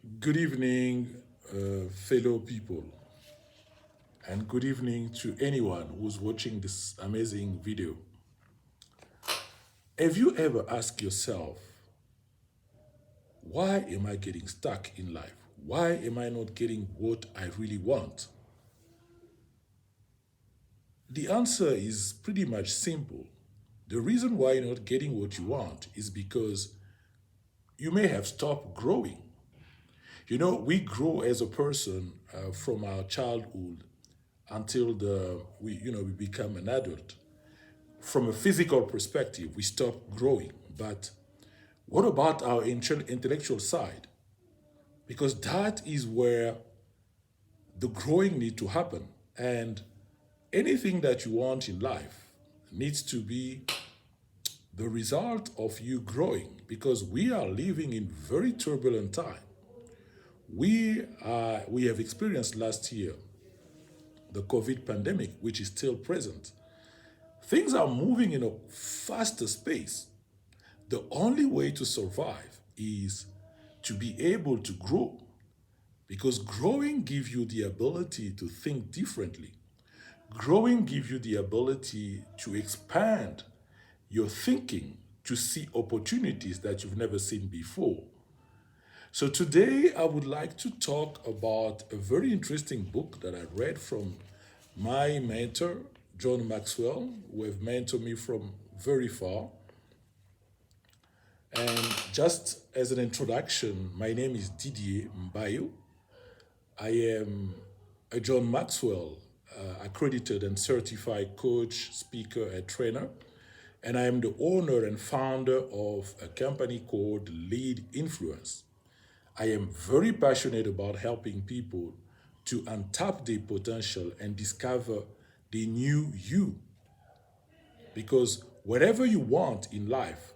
Good evening, fellow people, and good evening to anyone who's watching this amazing video. Have you ever asked yourself, why am I getting stuck in life? Why am I not getting what I really want? The answer is pretty much simple. The reason why you're not getting what you want is because you may have stopped growing. We grow as a person from our childhood until we become an adult. From a physical perspective, we stop growing. But what about our intellectual side? Because that is where the growing need to happen. And anything that you want in life needs to be the result of you growing because we are living in very turbulent time. We have experienced last year the COVID pandemic, which is still present. Things are moving in a faster space. The only way to survive is to be able to grow because growing gives you the ability to think differently. Growing gives you the ability to expand your thinking, to see opportunities that you've never seen before. So today I would like to talk about a very interesting book that I read from my mentor, John Maxwell, who have mentored me from very far. And just as an introduction, my name is Didier Mbayo. I am a John Maxwell accredited and certified coach, speaker, and trainer. And I am the owner and founder of a company called Lead Influence. I am very passionate about helping people to untap their potential and discover the new you. Because whatever you want in life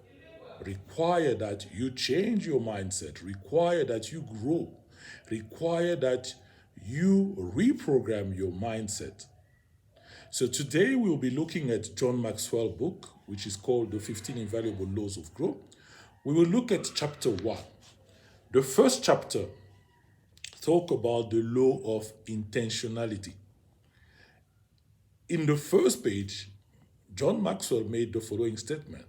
require that you change your mindset, require that you grow, require that you reprogram your mindset. So today we'll be looking at John Maxwell book, which is called The 15 Invaluable Laws of Growth. We will look at chapter 1. The first chapter talk about the law of intentionality. In the first page, John Maxwell made the following statement.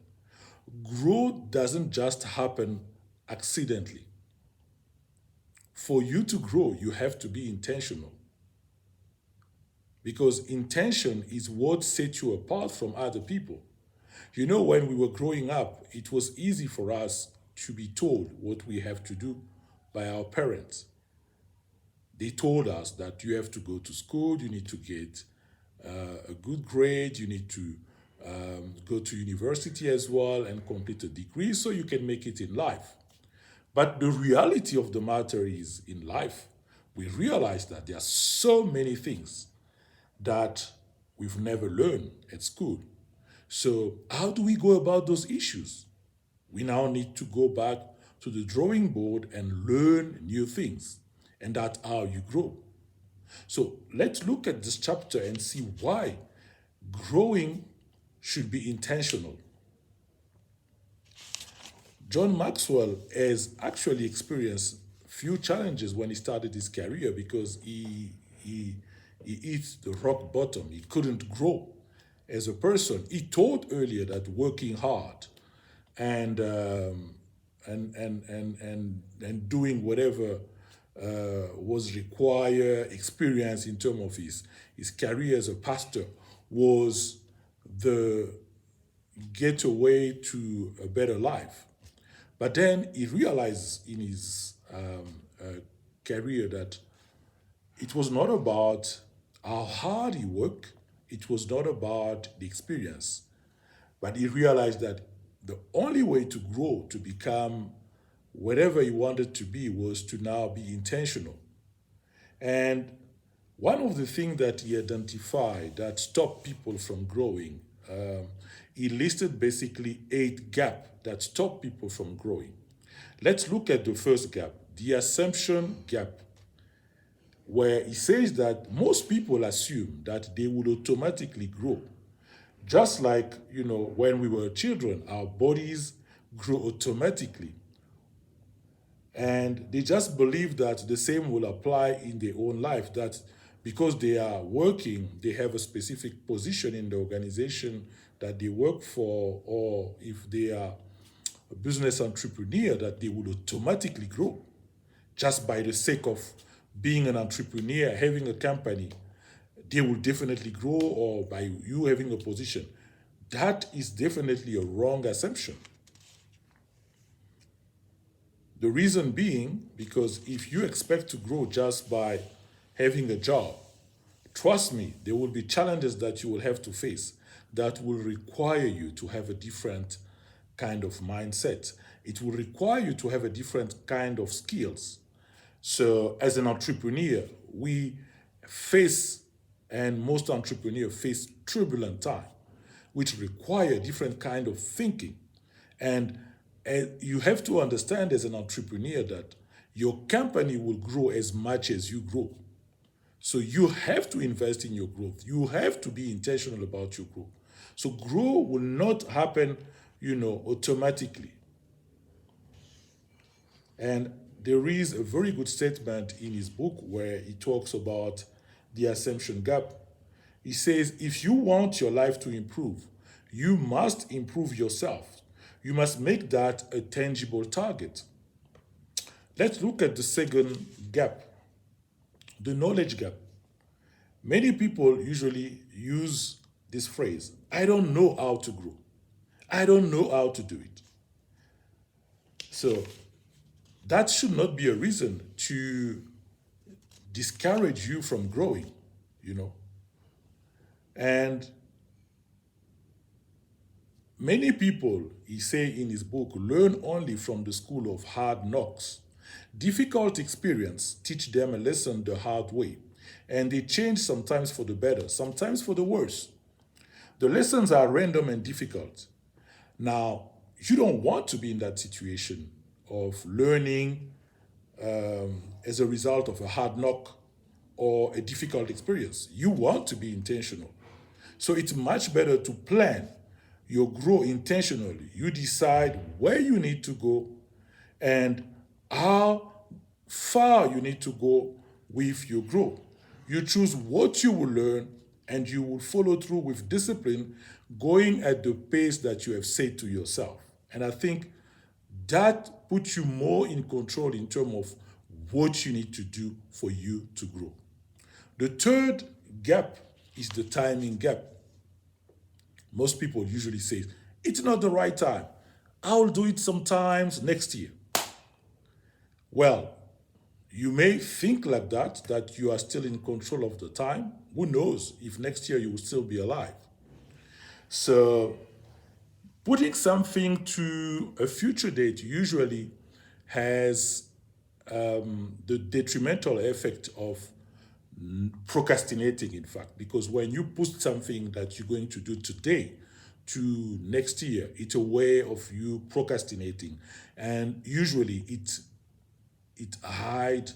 Growth doesn't just happen accidentally. For you to grow, you have to be intentional because intention is what sets you apart from other people. When we were growing up, it was easy for us to be told what we have to do by our parents. They told us that you have to go to school, you need to get a good grade, you need to go to university as well and complete a degree so you can make it in life. But the reality of the matter is, in life, we realize that there are so many things that we've never learned at school. So, how do we go about those issues? We now need to go back to the drawing board and learn new things. And that's how you grow. So, let's look at this chapter and see why growing should be intentional. John Maxwell has actually experienced few challenges when he started his career because he hit the rock bottom. He couldn't grow as a person. He taught earlier that working hard and and doing whatever was required, experience in terms of his career as a pastor was the getaway to a better life. But then he realized in his career that it was not about how hard he worked, it was not about the experience. But he realized that the only way to grow, to become whatever he wanted to be, was to now be intentional. And one of the things that he identified that stopped people from growing, he listed basically 8 gaps that stop people from growing. Let's look at the first gap, the assumption gap, where he says that most people assume that they will automatically grow. Just like, when we were children, our bodies grow automatically. And they just believe that the same will apply in their own life, that because they are working, they have a specific position in the organization that they work for, or if they are a business entrepreneur, that they would automatically grow just by the sake of being an entrepreneur, having a company. They will definitely grow, or by you having a position. That is definitely a wrong assumption. The reason being, because if you expect to grow just by having a job, trust me, there will be challenges that you will have to face that will require you to have a different kind of mindset. It will require you to have a different kind of skills. So, as an entrepreneur, we face, and most entrepreneurs face turbulent time, which require different kind of thinking. And you have to understand as an entrepreneur that your company will grow as much as you grow. So you have to invest in your growth. You have to be intentional about your growth. So growth will not happen, automatically. And there is a very good statement in his book where he talks about the assumption gap. He says, if you want your life to improve, you must improve yourself. You must make that a tangible target. Let's look at the second gap, the knowledge gap. Many people usually use this phrase, I don't know how to grow. I don't know how to do it. So that should not be a reason to discourage you from growing, you know. And many people, he say in his book, learn only from the school of hard knocks. Difficult experience teach them a lesson the hard way, and they change sometimes for the better, sometimes for the worse. The lessons are random and difficult. Now, you don't want to be in that situation of learning as a result of a hard knock or a difficult experience. You want to be intentional. So it's much better to plan your growth intentionally. You decide where you need to go and how far you need to go with your growth. You choose what you will learn and you will follow through with discipline, going at the pace that you have set to yourself. And I think that puts you more in control in terms of what you need to do for you to grow. The third gap is the timing gap. Most people usually say, it's not the right time. I'll do it sometimes next year. Well, you may think like that you are still in control of the time. Who knows if next year you will still be alive? So, putting something to a future date usually has the detrimental effect of procrastinating, in fact, because when you put something that you're going to do today to next year, it's a way of you procrastinating, and usually it hides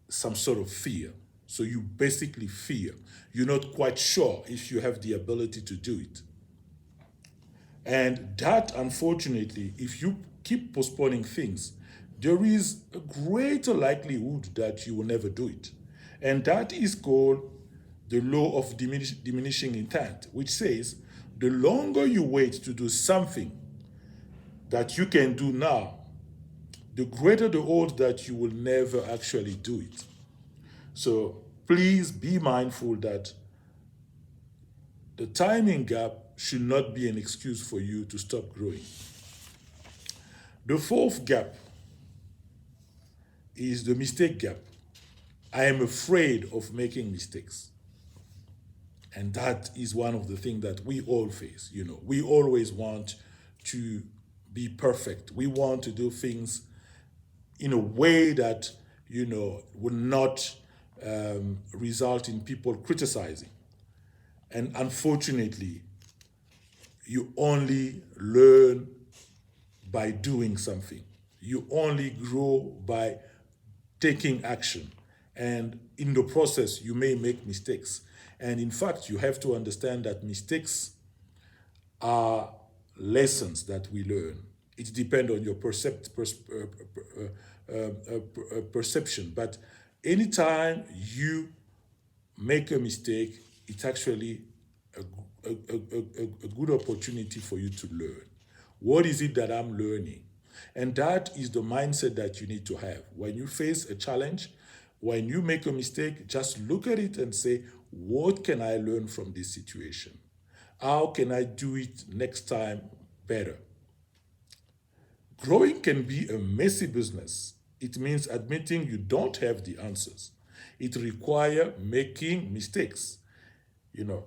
some sort of fear. So you basically fear. You're not quite sure if you have the ability to do it. And that, unfortunately, if you keep postponing things, there is a greater likelihood that you will never do it. And that is called the law of diminishing intent, which says the longer you wait to do something that you can do now, the greater the odds that you will never actually do it. So please be mindful that the timing gap should not be an excuse for you to stop growing. The fourth gap is the mistake gap. I am afraid of making mistakes. And that is one of the things that we all face. We always want to be perfect. We want to do things in a way that, will not result in people criticizing. And unfortunately, you only learn by doing something. You only grow by taking action. And in the process, you may make mistakes. And in fact, you have to understand that mistakes are lessons that we learn. It depends on your perception. But anytime you make a mistake, it's actually a good opportunity for you to learn. What is it that I'm learning? And that is the mindset that you need to have. When you face a challenge, when you make a mistake, just look at it and say, what can I learn from this situation? How can I do it next time better? Growing can be a messy business. It means admitting you don't have the answers. It requires making mistakes. You know,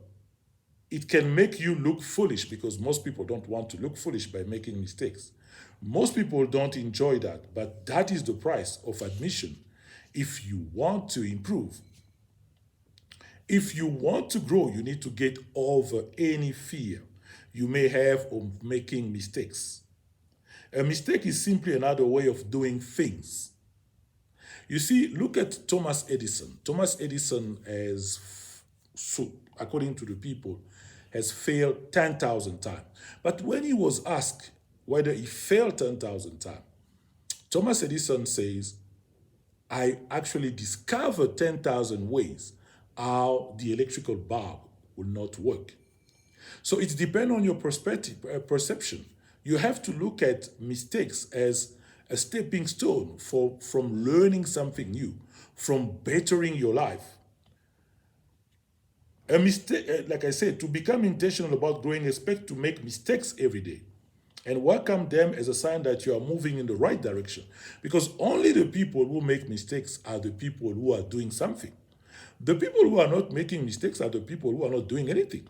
it can make you look foolish because most people don't want to look foolish by making mistakes. Most people don't enjoy that, but that is the price of admission if you want to improve. If you want to grow, you need to get over any fear you may have of making mistakes. A mistake is simply another way of doing things. You see, look at Thomas Edison. Thomas Edison has, so according to the people, has failed 10,000 times. But when he was asked whether he failed 10,000 times, Thomas Edison says, I actually discovered 10,000 ways how the electrical bulb will not work. So it depends on your perception. You have to look at mistakes as a stepping stone from learning something new, from bettering your life. A mistake, like I said, to become intentional about growing, expect to make mistakes every day and welcome them as a sign that you are moving in the right direction. Because only the people who make mistakes are the people who are doing something. The people who are not making mistakes are the people who are not doing anything.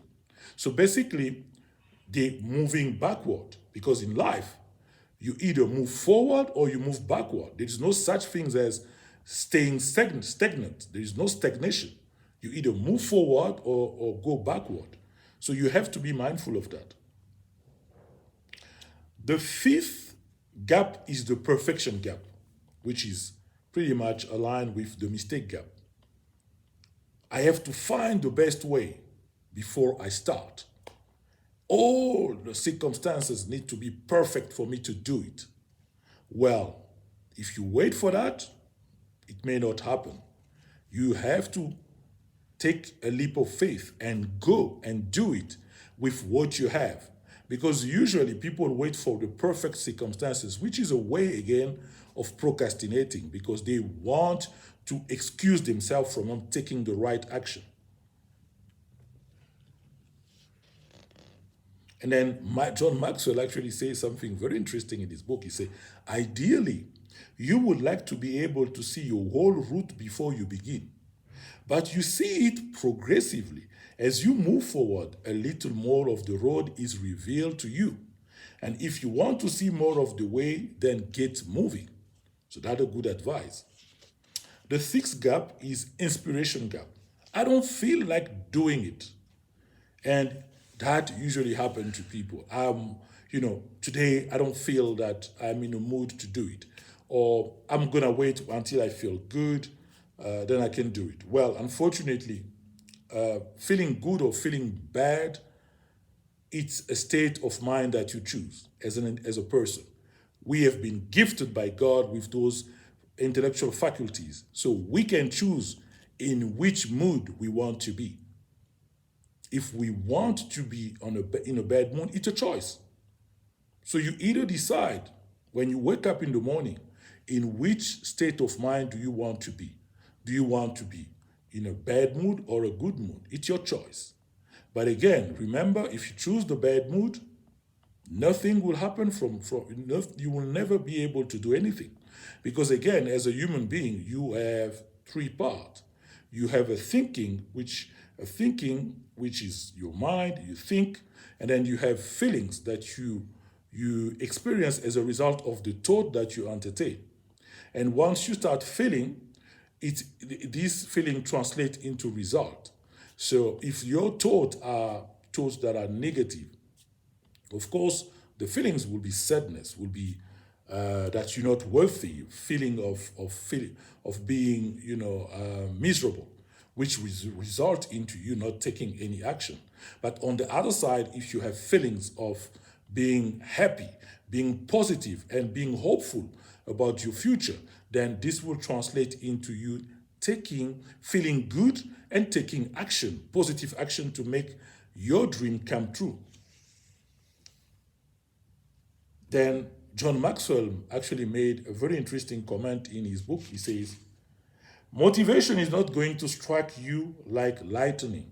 So basically, they're moving backward because in life, you either move forward or you move backward. There is no such thing as staying stagnant. There is no stagnation. You either move forward or go backward. So you have to be mindful of that. The fifth gap is the perfection gap, which is pretty much aligned with the mistake gap. I have to find the best way before I start. All the circumstances need to be perfect for me to do it. Well, if you wait for that, it may not happen. You have to take a leap of faith and go and do it with what you have. Because usually people wait for the perfect circumstances, which is a way again of procrastinating because they want to excuse themselves from not taking the right action. And then John Maxwell actually says something very interesting in his book. He said, ideally, you would like to be able to see your whole route before you begin. But you see it progressively. As you move forward, a little more of the road is revealed to you. And if you want to see more of the way, then get moving. So that's a good advice. The sixth gap is inspiration gap. I don't feel like doing it. And that usually happens to people. Today I don't feel that I'm in a mood to do it. Or I'm going to wait until I feel good, then I can do it. Well, unfortunately, feeling good or feeling bad, it's a state of mind that you choose as a person. We have been gifted by God with those intellectual faculties. So we can choose in which mood we want to be. If we want to be in a bad mood, it's a choice. So you either decide when you wake up in the morning, in which state of mind do you want to be? Do you want to be in a bad mood or a good mood? It's your choice. But again, remember, if you choose the bad mood, nothing will happen you will never be able to do anything. Because again, as a human being, you have three parts. You have a thinking, which is your mind, you think, and then you have feelings that you experience as a result of the thought that you entertain. And once you start feeling, this feeling translates into result. So if your thoughts are thoughts that are negative, of course, the feelings will be sadness, will be that you're not worthy, feeling of being miserable, which will result into you not taking any action. But on the other side, if you have feelings of being happy, being positive and being hopeful about your future, then this will translate into you feeling good and taking action, positive action to make your dream come true. Then John Maxwell actually made a very interesting comment in his book. He says, motivation is not going to strike you like lightning.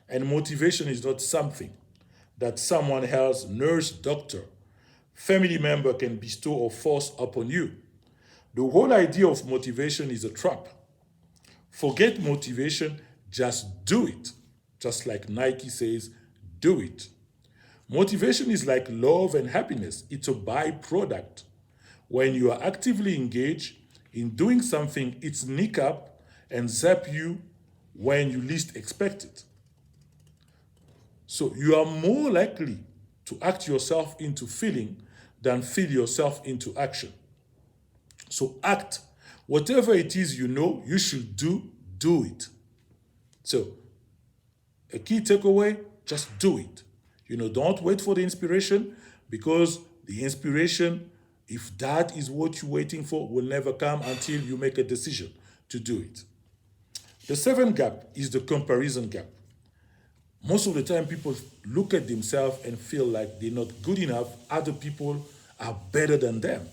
And motivation is not something that someone else, nurse, doctor, family member can bestow or force upon you. The whole idea of motivation is a trap. Forget motivation, just do it. Just like Nike says, do it. Motivation is like love and happiness, it's a byproduct. When you are actively engaged in doing something, it sneaks up and zap you when you least expect it. So you are more likely to act yourself into feeling than feel yourself into action. So act. Whatever it is you know you should do, do it. So a key takeaway, just do it. Don't wait for the inspiration, because the inspiration, if that is what you're waiting for, will never come until you make a decision to do it. The seventh gap is the comparison gap. Most of the time, people look at themselves and feel like they're not good enough. Other people are better than them.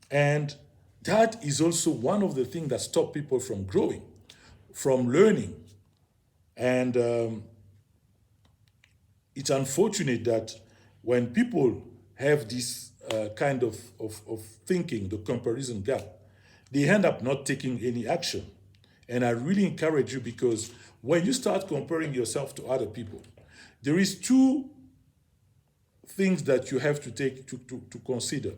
And that is also one of the things that stop people from growing, from learning. And it's unfortunate that when people have this kind of thinking, the comparison gap, they end up not taking any action. And I really encourage you, because when you start comparing yourself to other people, there is two things that you have to take to consider.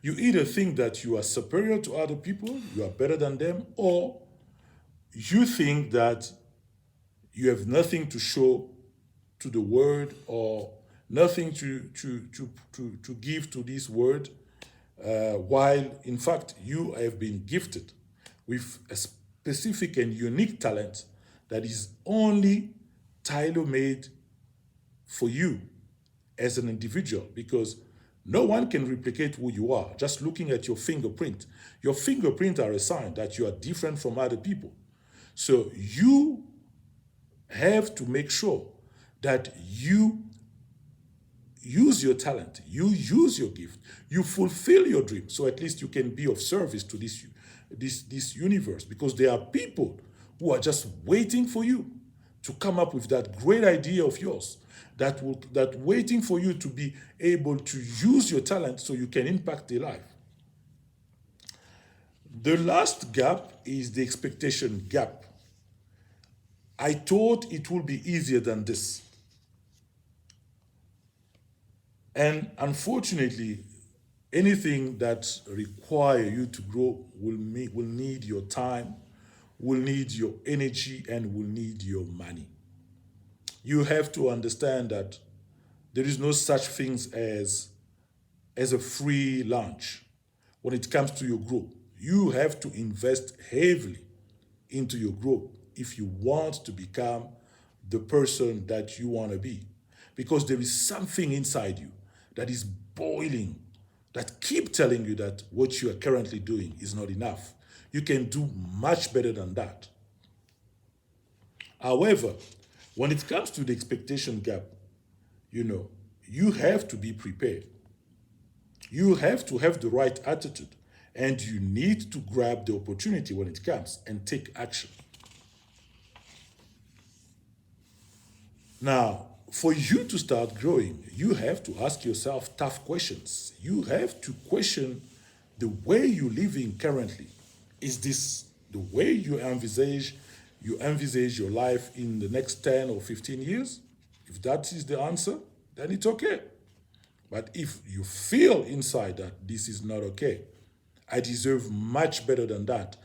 You either think that you are superior to other people, you are better than them, or you think that you have nothing to show to the world, or nothing to give to this world, while in fact you have been gifted with a specific and unique talent that is only tailor-made for you as an individual, because no one can replicate who you are. Just looking at your fingerprint are a sign that you are different from other people. So you have to make sure that you use your talent, you use your gift, you fulfill your dream, so at least you can be of service to this universe, because there are people who are just waiting for you to come up with that great idea of yours, that waiting for you to be able to use your talent so you can impact their life. The last gap is the expectation gap. I thought it would be easier than this. And unfortunately, anything that requires you to grow will need your time, will need your energy, and will need your money. You have to understand that there is no such things as a free lunch when it comes to your growth. You have to invest heavily into your growth if you want to become the person that you want to be. Because there is something inside you that is boiling, that keep telling you that what you are currently doing is not enough. You can do much better than that. However, when it comes to the expectation gap, you have to be prepared. You have to have the right attitude, and you need to grab the opportunity when it comes and take action. Now, for you to start growing, you have to ask yourself tough questions. You have to question the way you're living currently. Is this the way you envisage your life in the next 10 or 15 years? If that is the answer, then it's okay. But if you feel inside that this is not okay, I deserve much better than that,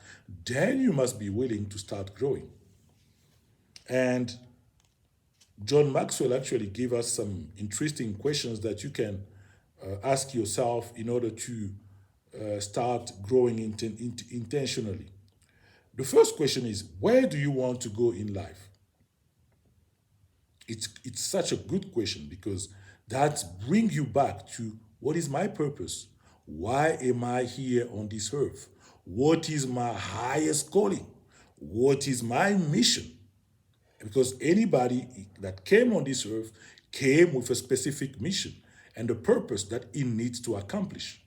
then you must be willing to start growing. And John Maxwell actually gave us some interesting questions that you can ask yourself in order to start growing intentionally. The first question is, where do you want to go in life? It's such a good question, because that brings you back to What is my purpose? Why am I here on this earth? What is my highest calling? What is my mission? Because anybody that came on this earth came with a specific mission and a purpose that he needs to accomplish.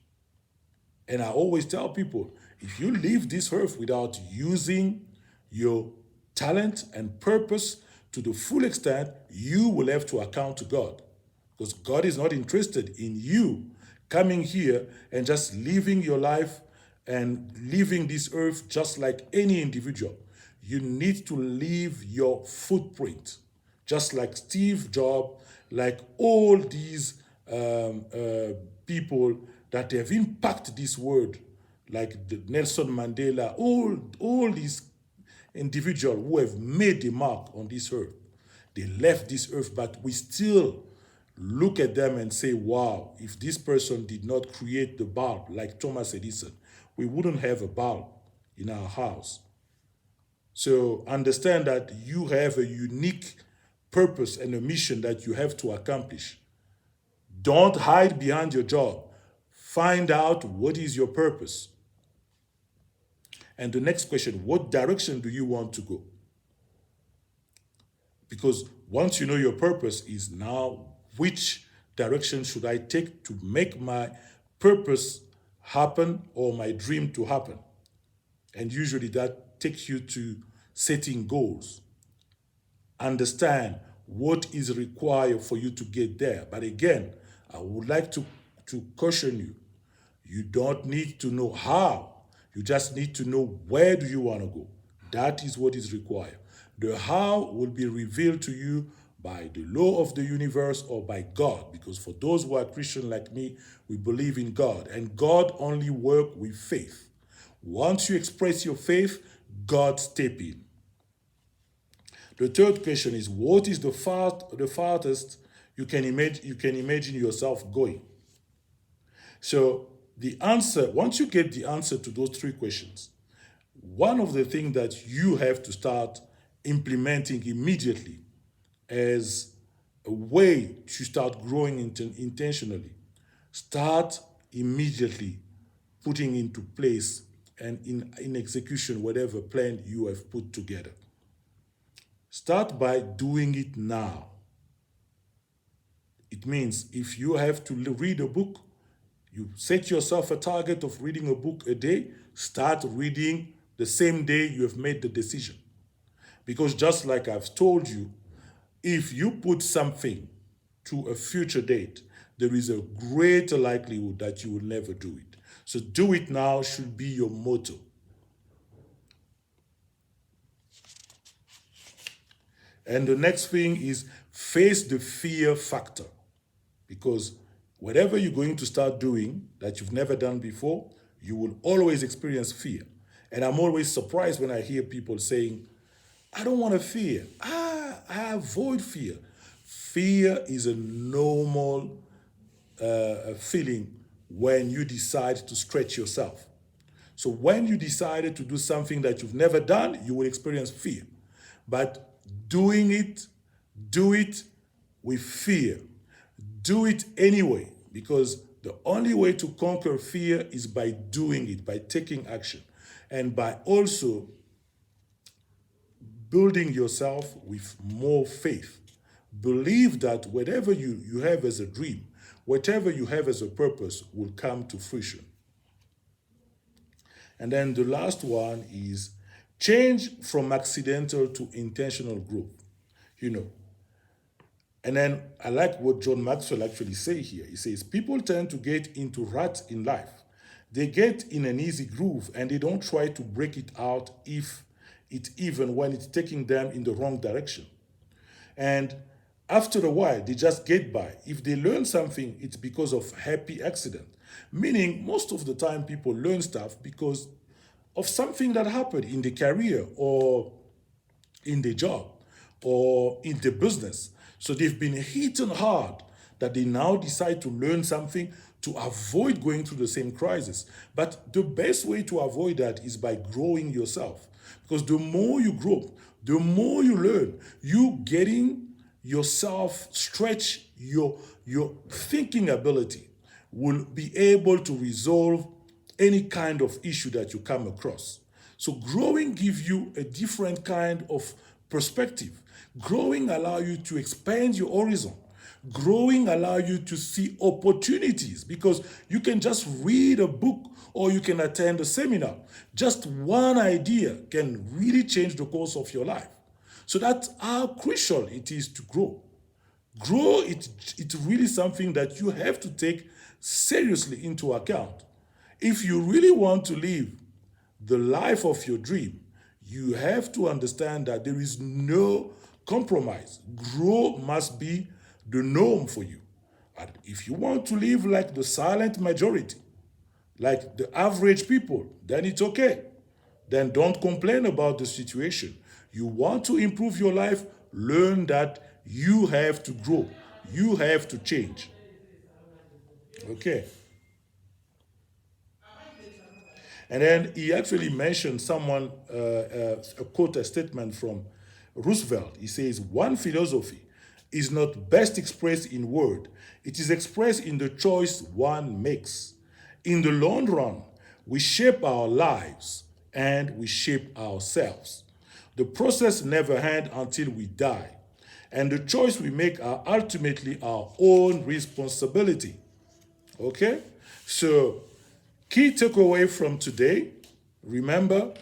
And I always tell people, if you leave this earth without using your talent and purpose to the full extent, you will have to account to God. Because God is not interested in you coming here and just living your life and leaving this earth just like any individual. You need to leave your footprint, just like Steve Jobs, like all these people that have impacted this world, like Nelson Mandela, all these individuals who have made the mark on this earth. They left this earth, but we still look at them and say, wow, if this person did not create the bulb like Thomas Edison, we wouldn't have a bulb in our house. So understand that you have a unique purpose and a mission that you have to accomplish. Don't hide behind your job. Find out what is your purpose. And the next question, what direction do you want to go? Because once you know your purpose is now, which direction should I take to make my purpose happen or my dream to happen? And usually that takes you to setting goals. Understand what is required for you to get there. But again, I would like to caution you. You don't need to know how. You just need to know where do you want to go. That is what is required. The how will be revealed to you by the law of the universe or by God. Because for those who are Christian like me, we believe in God. And God only works with faith. Once you express your faith, God step in. The third question is, what is the farthest you can imagine yourself going? So the answer, once you get the answer to those three questions, one of the things that you have to start implementing immediately as a way to start growing intentionally, start immediately putting into place and in execution whatever plan you have put together. Start by doing it now. It means if you have to read a book, you set yourself a target of reading a book a day, start reading the same day you have made the decision. Because just like I've told you, if you put something to a future date, there is a greater likelihood that you will never do it. So do it now should be your motto. And the next thing is face the fear factor. Because whatever you're going to start doing that you've never done before, you will always experience fear. And I'm always surprised when I hear people saying, I don't want to fear. I avoid fear. Fear is a normal feeling when you decide to stretch yourself. So when you decided to do something that you've never done, you will experience fear. But do it with fear. Do it anyway, because the only way to conquer fear is by doing it, by taking action, and by also building yourself with more faith. Believe that whatever you have as a dream, whatever you have as a purpose will come to fruition. And then the last one is change from accidental to intentional growth. And then I like what John Maxwell actually say here. He says, people tend to get into ruts in life. They get in an easy groove and they don't try to break it out even when it's taking them in the wrong direction. And after a while, they just get by. If they learn something, it's because of happy accident. Meaning, most of the time people learn stuff because of something that happened in the career or in the job or in the business. So they've been hit hard that they now decide to learn something to avoid going through the same crisis. But the best way to avoid that is by growing yourself. Because the more you grow, the more you learn, you getting yourself stretch your thinking ability. will be able to resolve any kind of issue that you come across. So growing gives you a different kind of perspective. Growing allows you to expand your horizon. Growing allows you to see opportunities because you can just read a book or you can attend a seminar. Just one idea can really change the course of your life. So that's how crucial it is to grow. Grow, it's really something that you have to take seriously into account. If you really want to live the life of your dream, you have to understand that there is no compromise. Grow must be the norm for you. And if you want to live like the silent majority, like the average people, then it's okay. Then don't complain about the situation. You want to improve your life, learn that you have to grow, you have to change. Okay. And then he actually mentioned a quote, a statement from Roosevelt. He says, one philosophy is not best expressed in word, it is expressed in the choice one makes. In the long run, we shape our lives and we shape ourselves. The process never ends until we die. And the choice we make are ultimately our own responsibility. Okay? So, key takeaway from today, remember,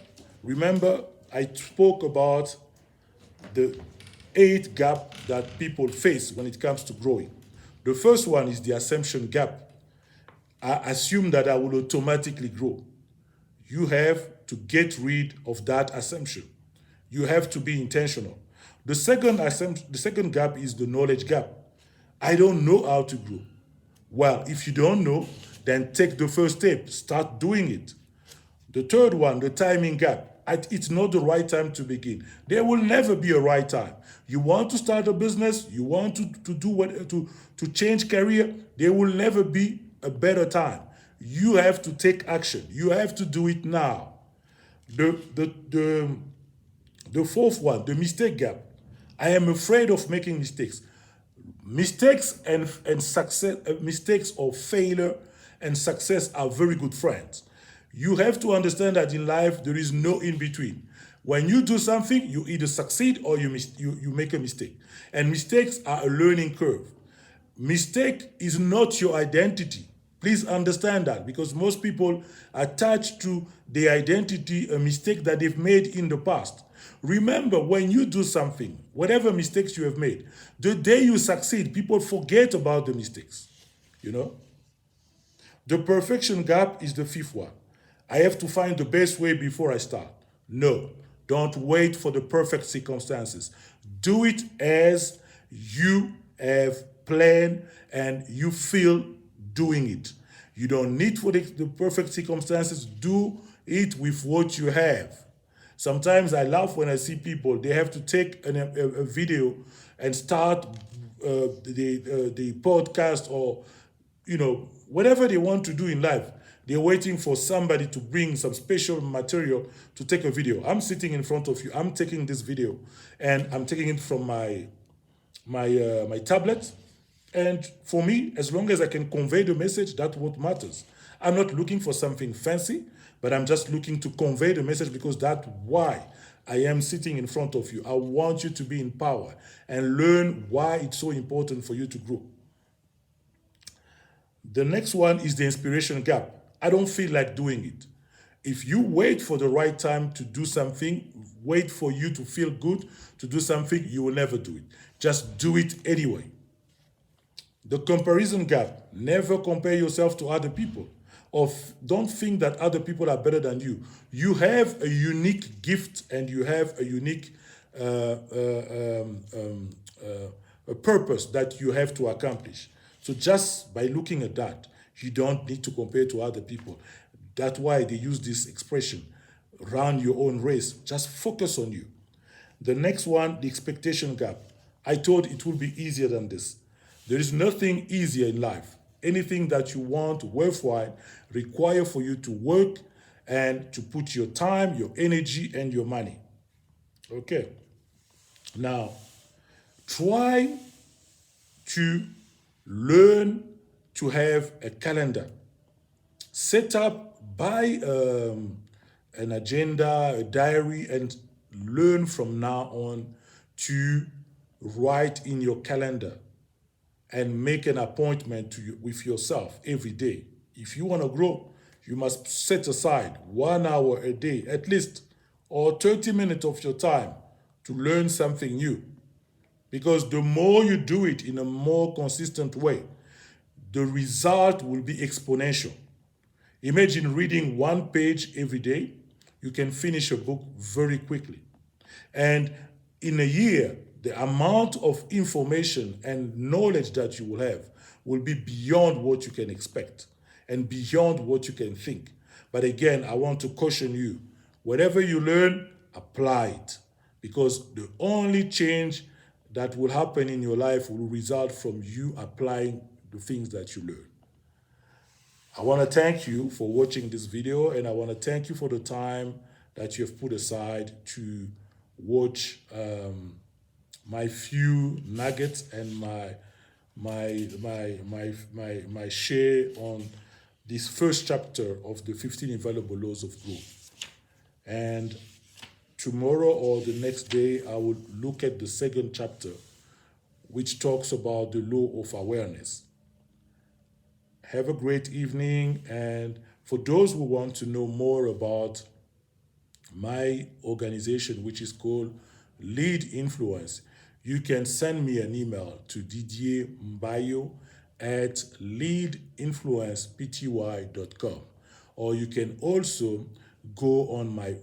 remember, I spoke about the 8 gap that people face when it comes to growing. The first one is the assumption gap. I assume that I will automatically grow. You have to get rid of that assumption. You have to be intentional. The second gap is the knowledge gap. I don't know how to grow. Well, if you don't know, then take the first step. Start doing it. The third one, the timing gap. It's not the right time to begin. There will never be a right time. You want to start a business, you want to do what to change career, there will never be a better time. You have to take action. You have to do it now. The the the, the fourth one, the mistake gap. I am afraid of making mistakes. Mistakes and success, mistakes or failure and success are very good friends. You have to understand that in life there is no in between. When you do something, you either succeed or you make a mistake. And mistakes are a learning curve. Mistake is not your identity. Please understand that because most people attach to their identity a mistake that they've made in the past. Remember, when you do something, whatever mistakes you have made, the day you succeed, people forget about the mistakes. You know? The perfection gap is the fifth one. I have to find the best way before I start. No, don't wait for the perfect circumstances. Do it as you have planned and you feel doing it. You don't need for the perfect circumstances. Do it with what you have. Sometimes I laugh when I see people, they have to take a video and start the podcast or, whatever they want to do in life. They're waiting for somebody to bring some special material to take a video. I'm sitting in front of you. I'm taking this video and I'm taking it from my tablet. And for me, as long as I can convey the message, that's what matters. I'm not looking for something fancy, but I'm just looking to convey the message because that's why I am sitting in front of you. I want you to be in power and learn why it's so important for you to grow. The next one is the inspiration gap. I don't feel like doing it. If you wait for the right time to do something, wait for you to feel good to do something, you will never do it. Just do it anyway. The comparison gap. Never compare yourself to other people. Or don't think that other people are better than you. You have a unique gift and you have a unique a purpose that you have to accomplish. So just by looking at that, you don't need to compare to other people. That's why they use this expression, run your own race. Just focus on you. The next one, the expectation gap. I thought it would be easier than this. There is nothing easier in life. Anything that you want worthwhile require for you to work and to put your time, your energy, and your money. Okay. Now, try to learn to have a calendar set up by an agenda, a diary, and learn from now on to write in your calendar and make an appointment with yourself every day. If you want to grow, you must set aside 1 hour a day, at least, or 30 minutes of your time to learn something new. Because the more you do it in a more consistent way, the result will be exponential. Imagine reading 1 page every day. You can finish a book very quickly. And in a year, the amount of information and knowledge that you will have will be beyond what you can expect and beyond what you can think. But again, I want to caution you, whatever you learn, apply it. Because the only change that will happen in your life will result from you applying the things that you learn. I want to thank you for watching this video, and I want to thank you for the time that you have put aside to watch my few nuggets and my share on this first chapter of the 15 Invaluable Laws of Growth. And tomorrow or the next day, I will look at the second chapter, which talks about the law of awareness. Have a great evening. And for those who want to know more about my organization, which is called Lead Influence, you can send me an email to didiermbayo@leadinfluencepty.com. Or you can also go on my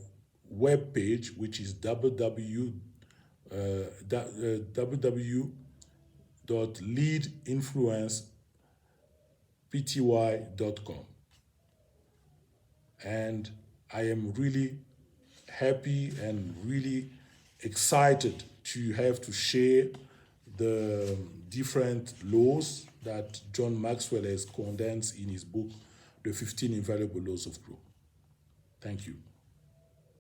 webpage, which is www.leadinfluencepty.com. And I am really happy and really excited to have to share the different laws that John Maxwell has condensed in his book, The 15 Invaluable Laws of Growth. Thank you.